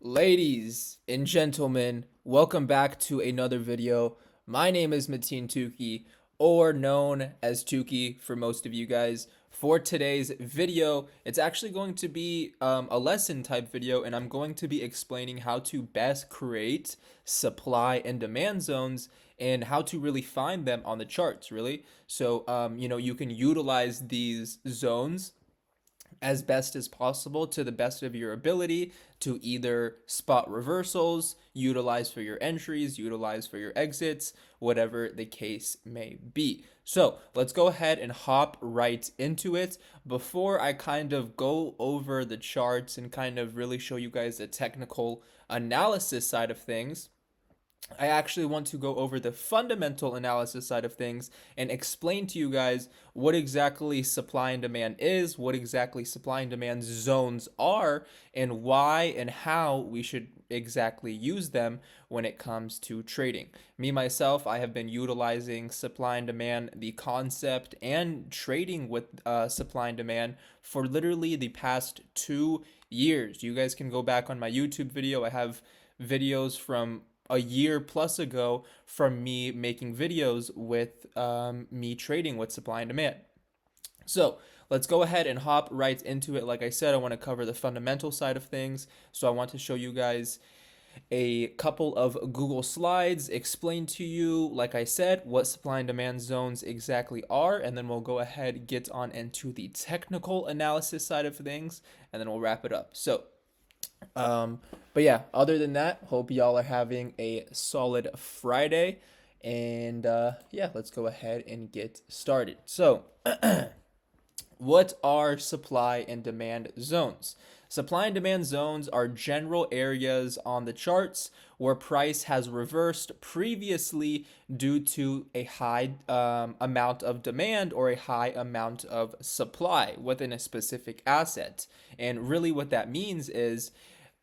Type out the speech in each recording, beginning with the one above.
Ladies and gentlemen, welcome back to another video. My name is Mateen Tuki, or known as Tuki for most of you guys. For today's video, it's actually going to be a lesson type video, and I'm going to be explaining how to best create supply and demand zones and how to really find them on the charts, really. So, you can utilize these zones as best as possible to the best of your ability to either spot reversals, utilize for your entries, utilize for your exits, whatever the case may be. So let's go ahead and hop right into it. Before I kind of go over the charts and kind of really show you guys the technical analysis side of things, I actually want to go over the fundamental analysis side of things and explain to you guys what exactly supply and demand is, what exactly supply and demand zones are, and why and how we should exactly use them when it comes to trading. Me, myself, I have been utilizing supply and demand, the concept, and trading with supply and demand for literally the past 2 years. You guys can go back on my YouTube video. I have videos from a year plus ago from me making videos with me trading with supply and demand. So let's go ahead and hop right into it. Like I said, I want to cover the fundamental side of things. So I want to show you guys a couple of Google slides, explain to you, like I said, what supply and demand zones exactly are, and then we'll go ahead get on into the technical analysis side of things, and then we'll wrap it up. So um, but yeah, other than that, hope y'all are having a solid Friday. And yeah, let's go ahead and get started. So, what are supply and demand zones? Supply and demand zones are general areas on the charts where price has reversed previously due to a high amount of demand or a high amount of supply within a specific asset. And really, what that means is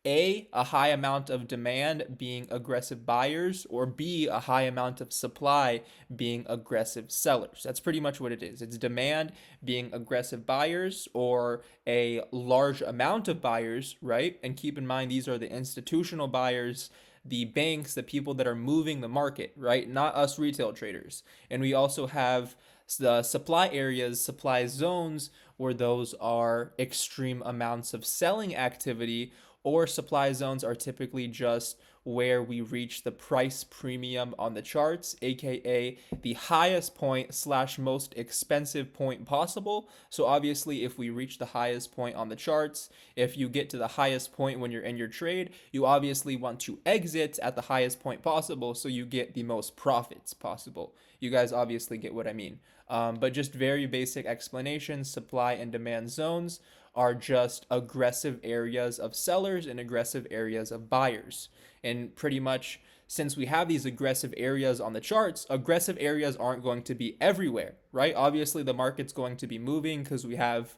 a high amount of demand being aggressive buyers, or B, a high amount of supply being aggressive sellers. That's pretty much what it is. It's demand being aggressive buyers or a large amount of buyers, right? And keep in mind, these are the institutional buyers, the banks, the people that are moving the market, right? Not us retail traders. And we also have the supply areas, supply zones, where those are extreme amounts of selling activity, or supply zones are typically just where we reach the price premium on the charts, aka the highest point slash most expensive point possible. So obviously, if we reach the highest point on the charts, if you get to the highest point when you're in your trade, you obviously want to exit at the highest point possible so you get the most profits possible. You guys obviously get what I mean. But just very basic explanation: supply and demand zones are just aggressive areas of sellers and aggressive areas of buyers. And pretty much, since we have these aggressive areas on the charts, aggressive areas aren't going to be everywhere, right? Obviously, the market's going to be moving because we have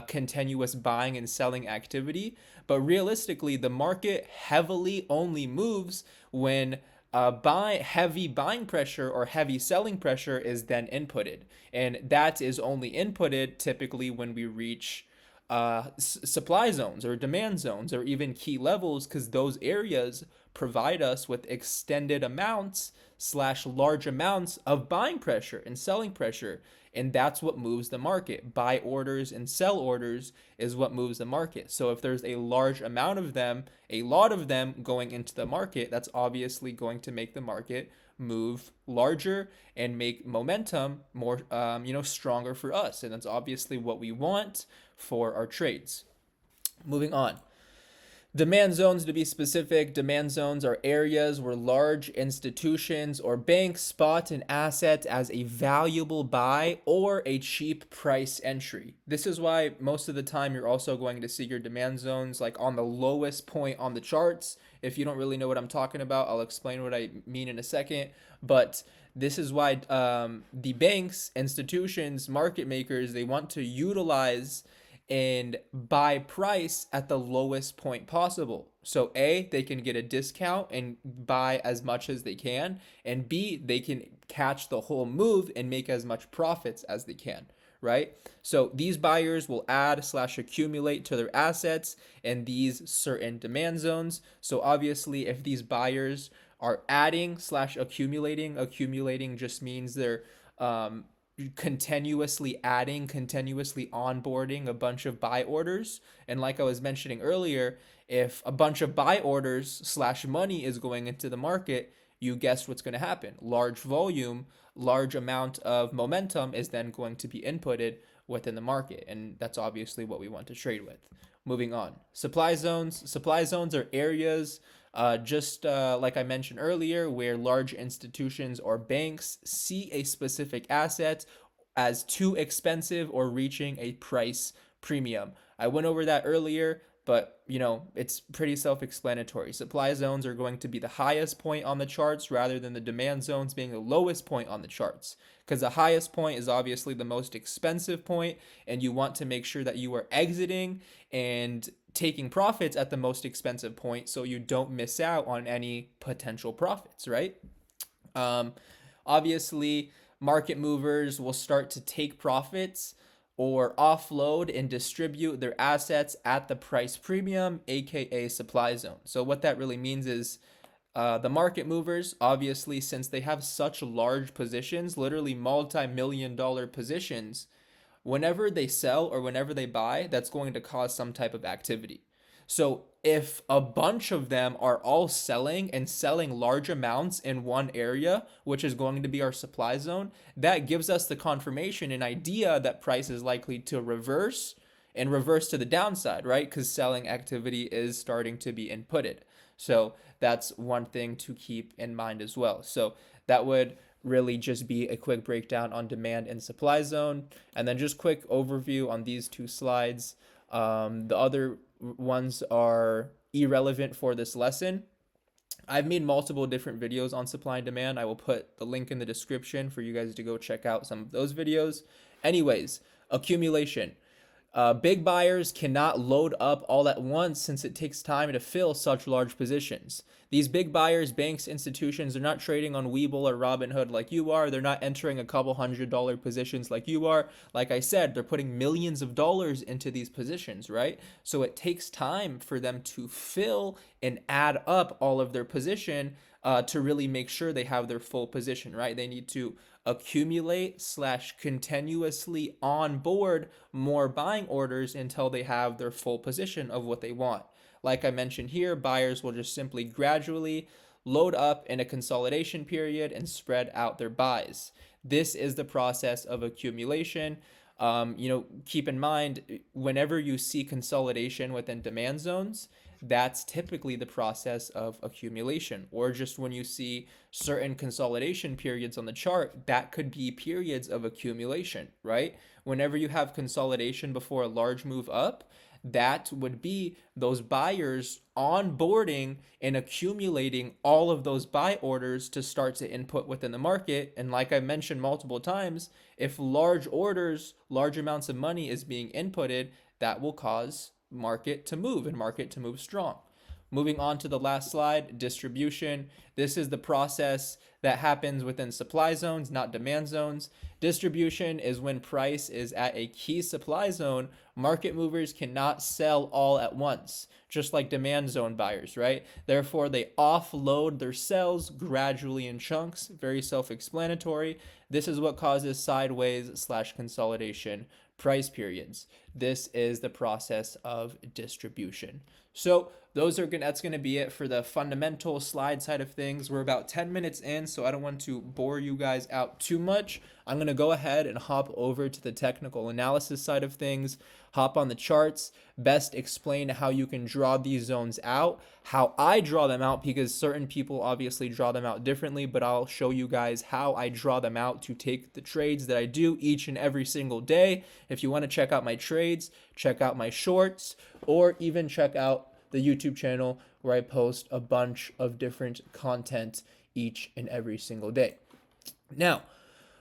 continuous buying and selling activity. But realistically, the market heavily only moves when heavy buying pressure or heavy selling pressure is then inputted. And that is only inputted typically when we reach supply zones or demand zones or even key levels, because those areas provide us with extended amounts slash large amounts of buying pressure and selling pressure. And that's what moves the market. Buy orders and sell orders is what moves the market. So if there's a large amount of them, a lot of them going into the market, that's obviously going to make the market move larger and make momentum more stronger for us. And that's obviously what we want for our trades. Moving on. Demand zones, to be specific, demand zones are areas where large institutions or banks spot an asset as a valuable buy or a cheap price entry. This is why most of the time you're also going to see your demand zones like on the lowest point on the charts. If you don't really know what I'm talking about, I'll explain what I mean in a second. But this is why the banks, institutions, market makers, they want to utilize and buy price at the lowest point possible. So A, they can get a discount and buy as much as they can, and B, they can catch the whole move and make as much profits as they can, right? So these buyers will add slash accumulate to their assets in these certain demand zones. So obviously, if these buyers are adding slash accumulating just means they're um, continuously adding, continuously onboarding a bunch of buy orders. And like I was mentioning earlier, if a bunch of buy orders slash money is going into the market, you guessed what's going to happen. Large volume, large amount of momentum is then going to be inputted within the market. And that's obviously what we want to trade with. Moving on. Supply zones. Supply zones are areas, just like I mentioned earlier, where large institutions or banks see a specific asset as too expensive or reaching a price premium. I went over that earlier, but it's pretty self-explanatory. Supply zones are going to be the highest point on the charts rather than the demand zones being the lowest point on the charts, because the highest point is obviously the most expensive point, and you want to make sure that you are exiting and taking profits at the most expensive point so you don't miss out on any potential profits, right? Um, Obviously, market movers will start to take profits or offload and distribute their assets at the price premium, aka supply zone. So, what that really means is the market movers, obviously, since they have such large positions, literally multi-million-dollar positions, whenever they sell or whenever they buy, that's going to cause some type of activity. So if a bunch of them are all selling and selling large amounts in one area, which is going to be our supply zone, that gives us the confirmation, an idea that price is likely to reverse and reverse to the downside, right? Because selling activity is starting to be inputted. So that's one thing to keep in mind as well. So that would really just be a quick breakdown on demand and supply zone, and then just quick overview on these two slides. The other ones are irrelevant for this lesson. I've made multiple different videos on supply and demand. I will put the link in the description for you guys to go check out some of those videos. Anyways, accumulation. Big buyers cannot load up all at once since it takes time to fill such large positions. These big buyers, banks, institutions, are not trading on Webull or Robinhood like you are. They're not entering a couple $100 positions like you are. Like I said, they're putting millions of dollars into these positions, right? So it takes time for them to fill and add up all of their position to really make sure they have their full position, right? They need to accumulate slash continuously onboard more buying orders until they have their full position of what they want. Like I mentioned here, buyers will just simply gradually load up in a consolidation period and spread out their buys. This is the process of accumulation. Keep in mind, whenever you see consolidation within demand zones, that's typically the process of accumulation. Or just when you see certain consolidation periods on the chart, that could be periods of accumulation, right? Whenever you have consolidation before a large move up, that would be those buyers onboarding and accumulating all of those buy orders to start to input within the market. And like I mentioned multiple times, if large orders, large amounts of money is being inputted, that will cause market to move and market to move strong. Moving on to the last slide, distribution. This is the process that happens within supply zones, not demand zones. Distribution is when price is at a key supply zone. Market movers cannot sell all at once, just like demand zone buyers, right? Therefore, they offload their sells gradually in chunks. Very self-explanatory. This is what causes sideways slash consolidation price periods. This is the process of distribution. So that's going to be it for the fundamental slide side of things. We're about 10 minutes in, so I don't want to bore you guys out too much. I'm going to go ahead and hop over to the technical analysis side of things, hop on the charts, best explain how you can draw these zones out, how I draw them out, because certain people obviously draw them out differently, but I'll show you guys how I draw them out to take the trades that I do each and every single day. If you want to check out my trades, check out my shorts, or even check out the YouTube channel where I post a bunch of different content each and every single day. Now,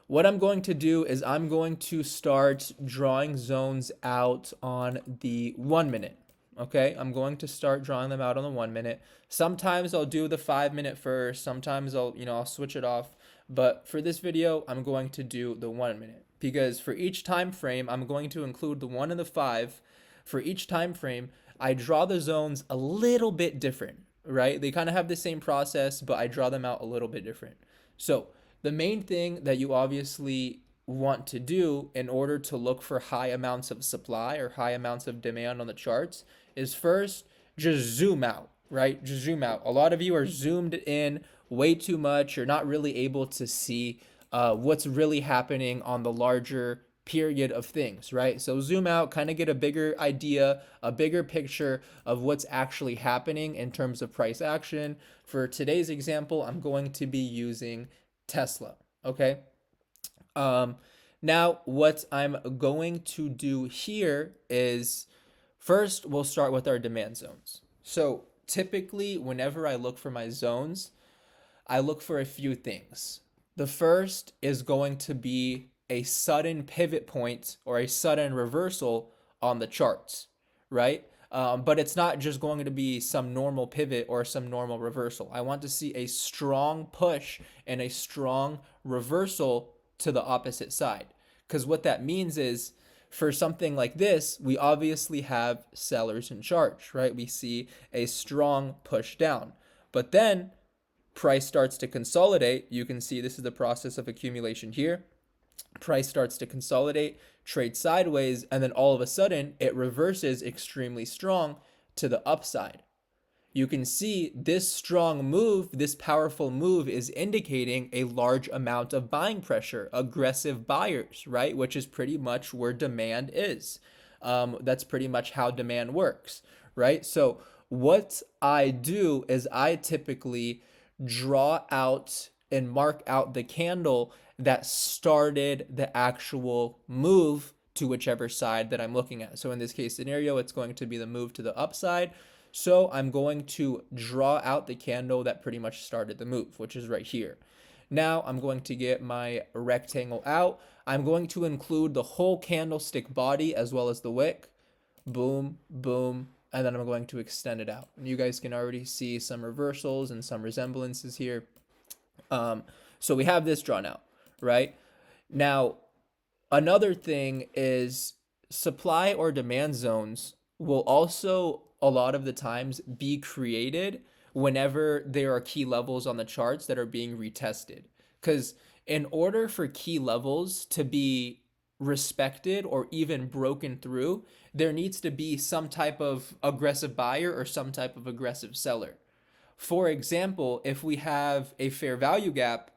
what I'm going to do is I'm going to start drawing zones out on the 1 minute. Okay, I'm going to start drawing them out on the 1 minute. Sometimes I'll do the 5 minute first. Sometimes I'll switch it off. But for this video, I'm going to do the 1 minute because for each time frame, I'm going to include the 1 and the 5. For each time frame, I draw the zones a little bit different, right? They kind of have the same process, but I draw them out a little bit different. So the main thing that you obviously want to do in order to look for high amounts of supply or high amounts of demand on the charts is first just zoom out, right? Just zoom out. A lot of you are zoomed in way too much. You're not really able to see what's really happening on the larger period of things, right? So zoom out, kind of get a bigger idea, a bigger picture of what's actually happening in terms of price action. For today's example, I'm going to be using Tesla, okay? Now what I'm going to do here is first we'll start with our demand zones. So typically whenever I look for my zones, I look for a few things. The first is going to be a sudden pivot point or a sudden reversal on the charts, right? But it's not just going to be some normal pivot or some normal reversal. I want to see a strong push and a strong reversal to the opposite side. Because what that means is for something like this, we obviously have sellers in charge, right? We see a strong push down. But then price starts to consolidate. You can see this is the process of accumulation here. Price starts to consolidate, trade sideways, and then all of a sudden it reverses extremely strong to the upside. You can see this strong move, this powerful move is indicating a large amount of buying pressure, aggressive buyers, right? Which is pretty much where demand is. That's pretty much how demand works, right? So what I do is I typically draw out and mark out the candle that started the actual move to whichever side that I'm looking at. So in this case scenario, it's going to be the move to the upside. So I'm going to draw out the candle that pretty much started the move, which is right here. Now I'm going to get my rectangle out. I'm going to include the whole candlestick body as well as the wick. Boom, boom, and then I'm going to extend it out. And you guys can already see some reversals and some resemblances here. So we have this drawn out, right? Now, another thing is supply or demand zones will also a lot of the times be created whenever there are key levels on the charts that are being retested. Because in order for key levels to be respected or even broken through, there needs to be some type of aggressive buyer or some type of aggressive seller. For example, if we have a fair value gap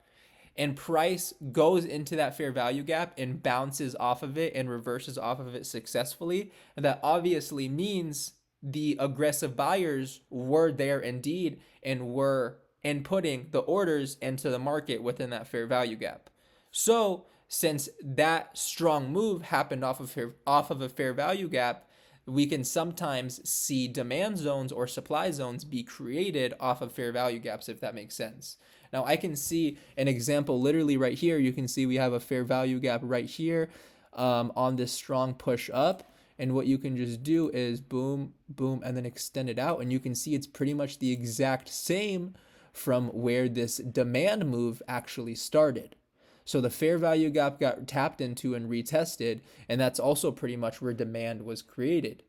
and price goes into that fair value gap and bounces off of it and reverses off of it successfully, that obviously means the aggressive buyers were there indeed and were inputting the orders into the market within that fair value gap. So since that strong move happened off of a fair value gap, we can sometimes see demand zones or supply zones be created off of fair value gaps, if that makes sense. Now I can see an example literally right here. You can see we have a fair value gap right here on this strong push up. And what you can just do is boom, boom, and then extend it out. And you can see it's pretty much the exact same from where this demand move actually started. So the fair value gap got tapped into and retested, and that's also pretty much where demand was created.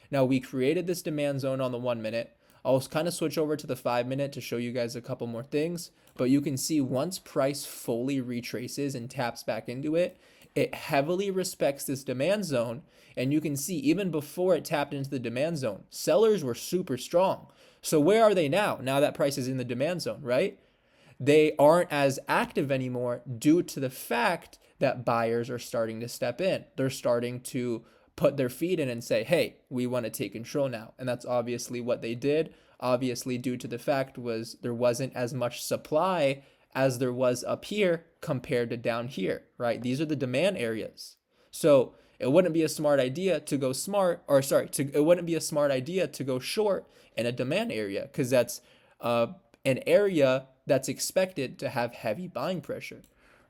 Now we created this demand zone on the 1 minute. I'll kind of switch over to the 5 minute to show you guys a couple more things, but you can see once price fully retraces and taps back into it, it heavily respects this demand zone. And you can see even before it tapped into the demand zone, sellers were super strong. So where are they now? Now that price is in the demand zone, right? They aren't as active anymore due to the fact that buyers are starting to step in. They're starting to put their feet in and say, hey, we want to take control now. And that's obviously what they did. Obviously, due to the fact was there wasn't as much supply as there was up here compared to down here, right? These are the demand areas. So it wouldn't be a smart idea to go it wouldn't be a smart idea to go short in a demand area because that's an area that's expected to have heavy buying pressure,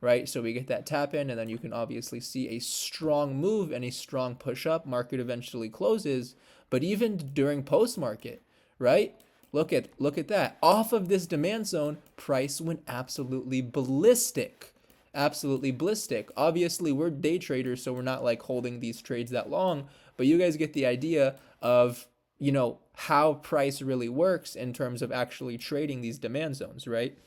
right? So we get that tap in, and then you can obviously see a strong move and a strong push up. Market eventually closes, but even during post market, right? Look at that. Off of this demand zone, price went absolutely ballistic. absolutely ballistic. Obviously, we're day traders, so we're not like holding these trades that long, but you guys get the idea of, how price really works in terms of actually trading these demand zones, right?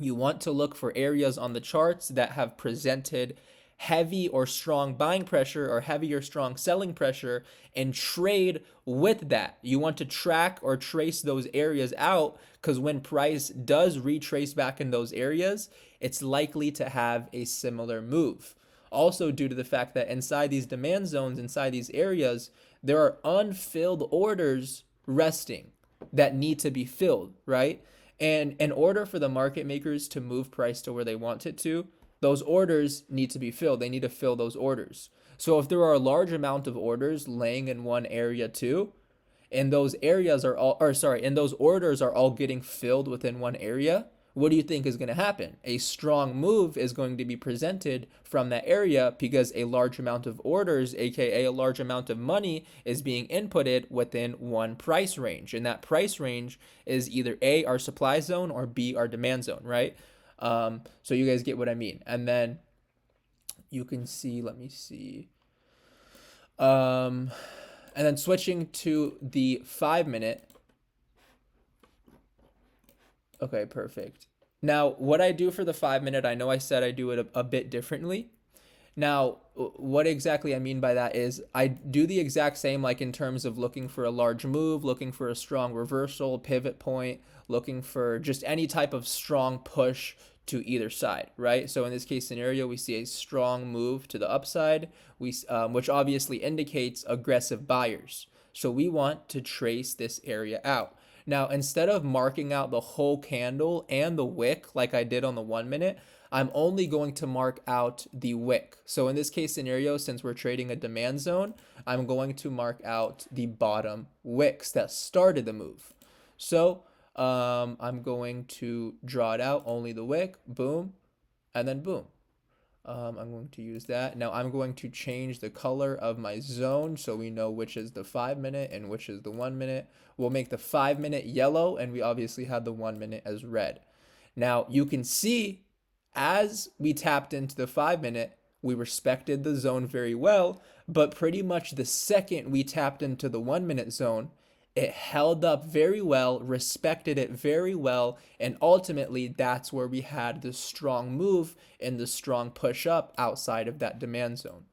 You want to look for areas on the charts that have presented heavy or strong buying pressure or heavy or strong selling pressure and trade with that. You want to track or trace those areas out because when price does retrace back in those areas, it's likely to have a similar move. Also, due to the fact that inside these demand zones, inside these areas, there are unfilled orders resting that need to be filled, right? And in order for the market makers to move price to where they want it to, those orders need to be filled. They need to fill those orders. So if there are a large amount of orders laying in one area too, and those areas are all, or sorry, and those orders are all getting filled within one area, what do you think is going to happen? A strong move is going to be presented from that area because a large amount of orders, aka a large amount of money, is being inputted within one price range. And that price range is either A, our supply zone, or B, our demand zone, right? So you guys get what I mean. And then you can see, let me see. And then switching to the 5 minute. Okay, perfect. Now, what I do for the 5 minute, I know I said I do it a bit differently. Now, what exactly I mean by that is I do the exact same, like in terms of looking for a large move, looking for a strong reversal, pivot point, looking for just any type of strong push to either side, right? So in this case scenario, we see a strong move to the upside, which obviously indicates aggressive buyers. So we want to trace this area out. Now, instead of marking out the whole candle and the wick like I did on the 1 minute, I'm only going to mark out the wick. So in this case scenario, since we're trading a demand zone, I'm going to mark out the bottom wicks that started the move. So I'm going to draw it out, only the wick, boom, and then boom. I'm going to use that. Now I'm going to change the color of my zone so we know which is the 5 minute and which is the 1 minute. We'll make the 5 minute yellow, and we obviously have the 1 minute as red. Now you can see as we tapped into the 5 minute, we respected the zone very well, but pretty much the second we tapped into the 1 minute zone, it held up very well, respected it very well, and ultimately that's where we had the strong move and the strong push up outside of that demand zone.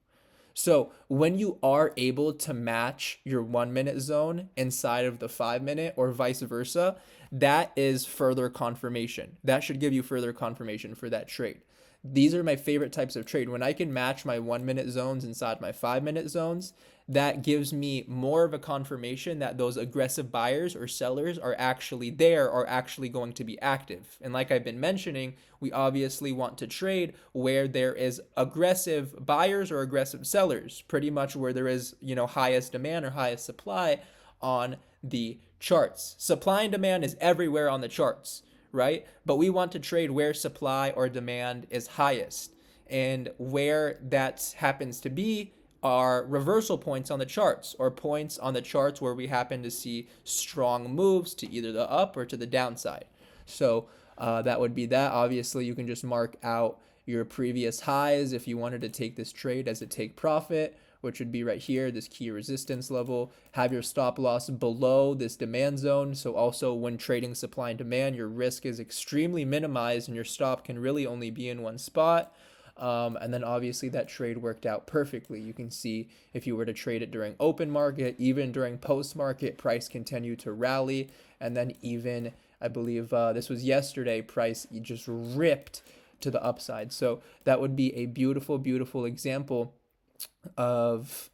So when you are able to match your 1 minute zone inside of the 5 minute or vice versa, that is further confirmation. That should give you further confirmation for that trade. These are my favorite types of trade. When I can match my 1 minute zones inside my 5 minute zones, that gives me more of a confirmation that those aggressive buyers or sellers are actually there, are actually going to be active. And like I've been mentioning, we obviously want to trade where there is aggressive buyers or aggressive sellers, pretty much where there is, highest demand or highest supply on the charts. Supply and demand is everywhere on the charts, right? But we want to trade where supply or demand is highest. And where that happens to be are reversal points on the charts, or points on the charts where we happen to see strong moves to either the up or to the downside. So that would be that. Obviously, you can just mark out your previous highs if you wanted to take this trade as a take profit, which would be right here, this key resistance level. Have your stop loss below this demand zone. So also when trading supply and demand, your risk is extremely minimized and your stop can really only be in one spot. And then obviously that trade worked out perfectly. You can see if you were to trade it during open market, even during post market, price continued to rally. And then even, I believe this was yesterday, price just ripped to the upside. So that would be a beautiful, beautiful example of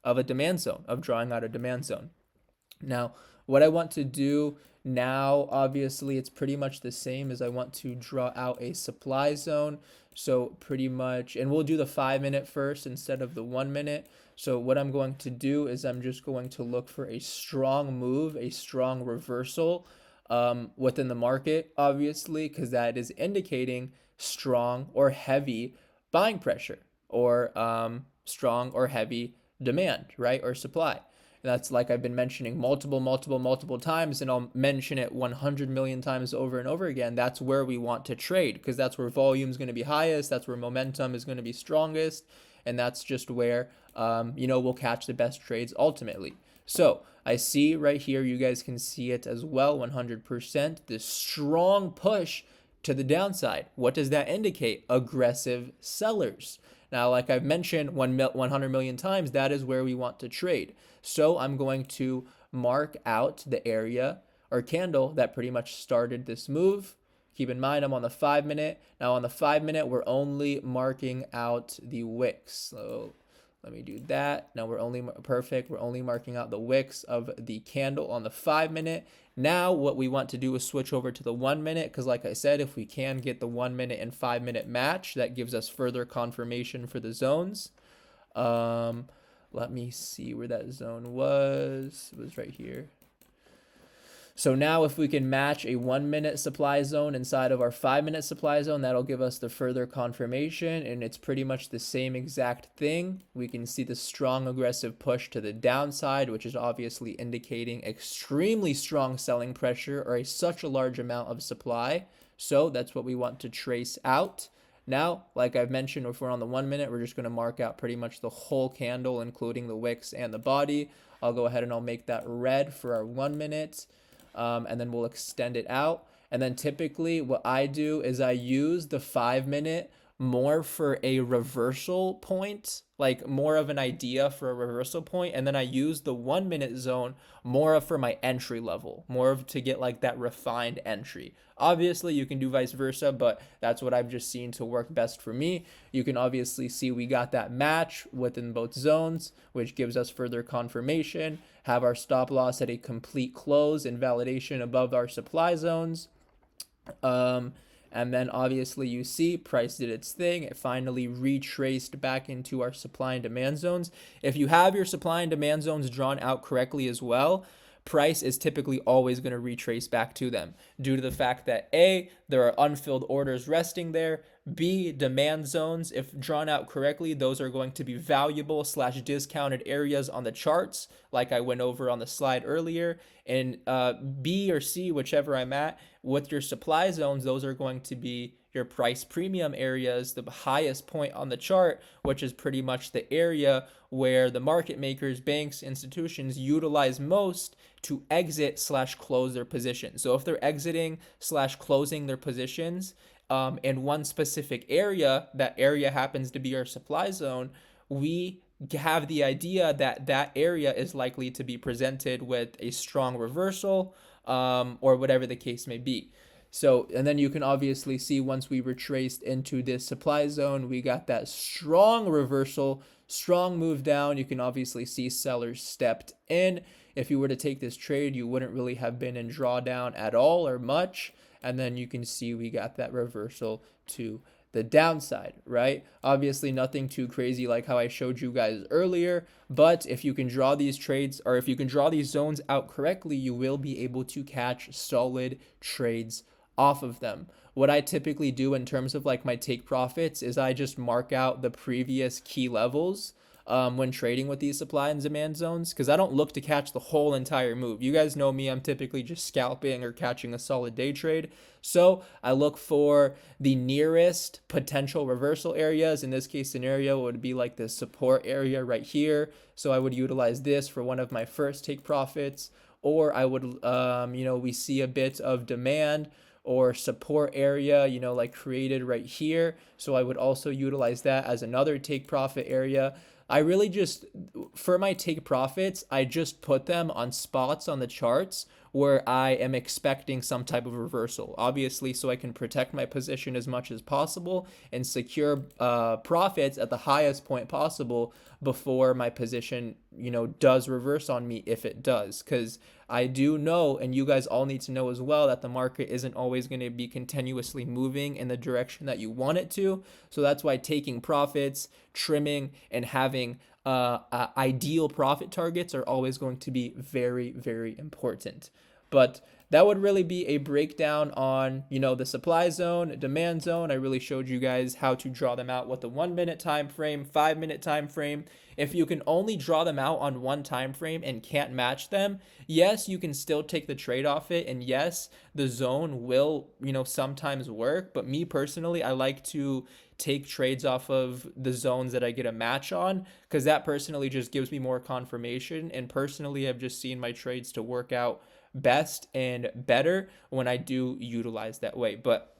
of a demand zone, of drawing out a demand zone. Now, what I want to do now, obviously, it's pretty much the same as I want to draw out a supply zone. So pretty much, and we'll do the 5 minute first instead of the 1 minute. So what I'm going to do is I'm just going to look for a strong move, a strong reversal within the market, obviously, because that is indicating strong or heavy buying pressure, or strong or heavy demand, right, or supply. That's like I've been mentioning multiple times, and I'll mention it 100 million times over and over again. That's where we want to trade, because that's where volume is going to be highest, that's where momentum is going to be strongest, and that's just where we'll catch the best trades ultimately. So I see right here, you guys can see it as well, 100%, this strong push to the downside. What does that indicate? Aggressive sellers. Now, like I've mentioned 100 million times, that is where we want to trade. So I'm going to mark out the area or candle that pretty much started this move. Keep in mind, I'm on the 5 minute. Now on the 5 minute, we're only marking out the wicks. So let me do that. Now we're only perfect. We're only marking out the wicks of the candle on the 5 minute. Now what we want to do is switch over to the 1 minute, because like I said, if we can get the 1 minute and 5 minute match, that gives us further confirmation for the zones. Let me see where that zone was. It was right here. So now if we can match a 1 minute supply zone inside of our 5 minute supply zone, that'll give us the further confirmation, and it's pretty much the same exact thing. We can see the strong aggressive push to the downside, which is obviously indicating extremely strong selling pressure or such a large amount of supply. So that's what we want to trace out. Now, like I've mentioned, if we're on the 1 minute, we're just going to mark out pretty much the whole candle, including the wicks and the body. I'll go ahead and I'll make that red for our 1 minute. And then we'll extend it out. And then typically what I do is I use the 5 minute more for a reversal point, like more of an idea for a reversal point, and then I use the 1 minute zone more for my entry level, more of to get like that refined entry. Obviously you can do vice versa, but that's what I've just seen to work best for me. You can obviously see we got that match within both zones, which gives us further confirmation. Have our stop loss at a complete close and validation above our supply zones. And then obviously you see price did its thing. It finally retraced back into our supply and demand zones. If you have your supply and demand zones drawn out correctly as well, price is typically always going to retrace back to them due to the fact that A, there are unfilled orders resting there. B, demand zones, if drawn out correctly, those are going to be valuable / discounted areas on the charts, like I went over on the slide earlier. And B or C, whichever I'm at, with your supply zones, those are going to be your price premium areas, the highest point on the chart, which is pretty much the area where the market makers, banks, institutions utilize most to exit / close their positions. So if they're exiting / closing their positions in one specific area, that area happens to be our supply zone, we have the idea that that area is likely to be presented with a strong reversal or whatever the case may be. So, and then you can obviously see once we retraced into this supply zone, we got that strong reversal, strong move down. You can obviously see sellers stepped in. If you were to take this trade, you wouldn't really have been in drawdown at all or much. And then you can see we got that reversal to the downside, right? Obviously nothing too crazy like how I showed you guys earlier, but if you can draw these trades, or if you can draw these zones out correctly, you will be able to catch solid trades off of them. What I typically do in terms of like my take profits is I just mark out the previous key levels when trading with these supply and demand zones, because I don't look to catch the whole entire move. You guys know me, I'm typically just scalping or catching a solid day trade. So I look for the nearest potential reversal areas. In this case scenario, it would be like the support area right here. So I would utilize this for one of my first take profits, or I would, we see a bit of demand or support area, like created right here. So I would also utilize that as another take profit area. I really just, for my take profits, I just put them on spots on the charts where I am expecting some type of reversal, obviously, so I can protect my position as much as possible and secure profits at the highest point possible before my position, does reverse on me, if it does. Because I do know, and you guys all need to know as well, that the market isn't always going to be continuously moving in the direction that you want it to. So that's why taking profits, trimming, and having ideal profit targets are always going to be very, very important. But that would really be a breakdown on, the supply zone, demand zone. I really showed you guys how to draw them out with a 1 minute time frame, 5 minute time frame. If you can only draw them out on one time frame and can't match them, yes, you can still take the trade off it. And yes, the zone will, sometimes work. But me personally, I like to take trades off of the zones that I get a match on, because that personally just gives me more confirmation. And personally, I've just seen my trades to work out best and better when I do utilize that way. But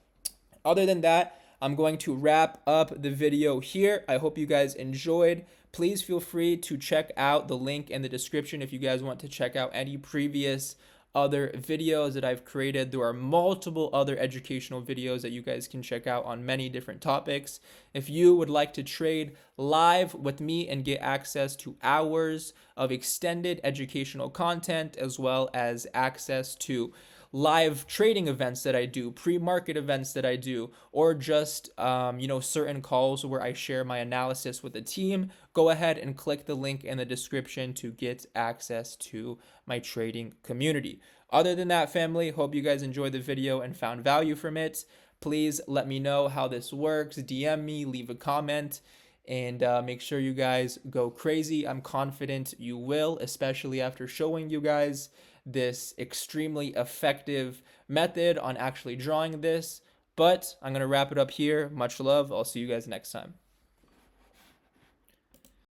other than that, I'm going to wrap up the video here. I hope you guys enjoyed. Please feel free to check out the link in the description if you guys want to check out any previous other videos that I've created. There are multiple other educational videos that you guys can check out on many different topics. If you would like to trade live with me and get access to hours of extended educational content, as well as access to live trading events that I do, pre-market events that I do, or just certain calls where I share my analysis with the team, go ahead and click the link in the description to get access to my trading community. Other than that, family, hope you guys enjoyed the video and found value from it. Please let me know how this works. DM me, leave a comment, and make sure you guys go crazy. I'm confident you will, especially after showing you guys this extremely effective method on actually drawing this. But I'm going to wrap it up here. Much love. I'll see you guys next time.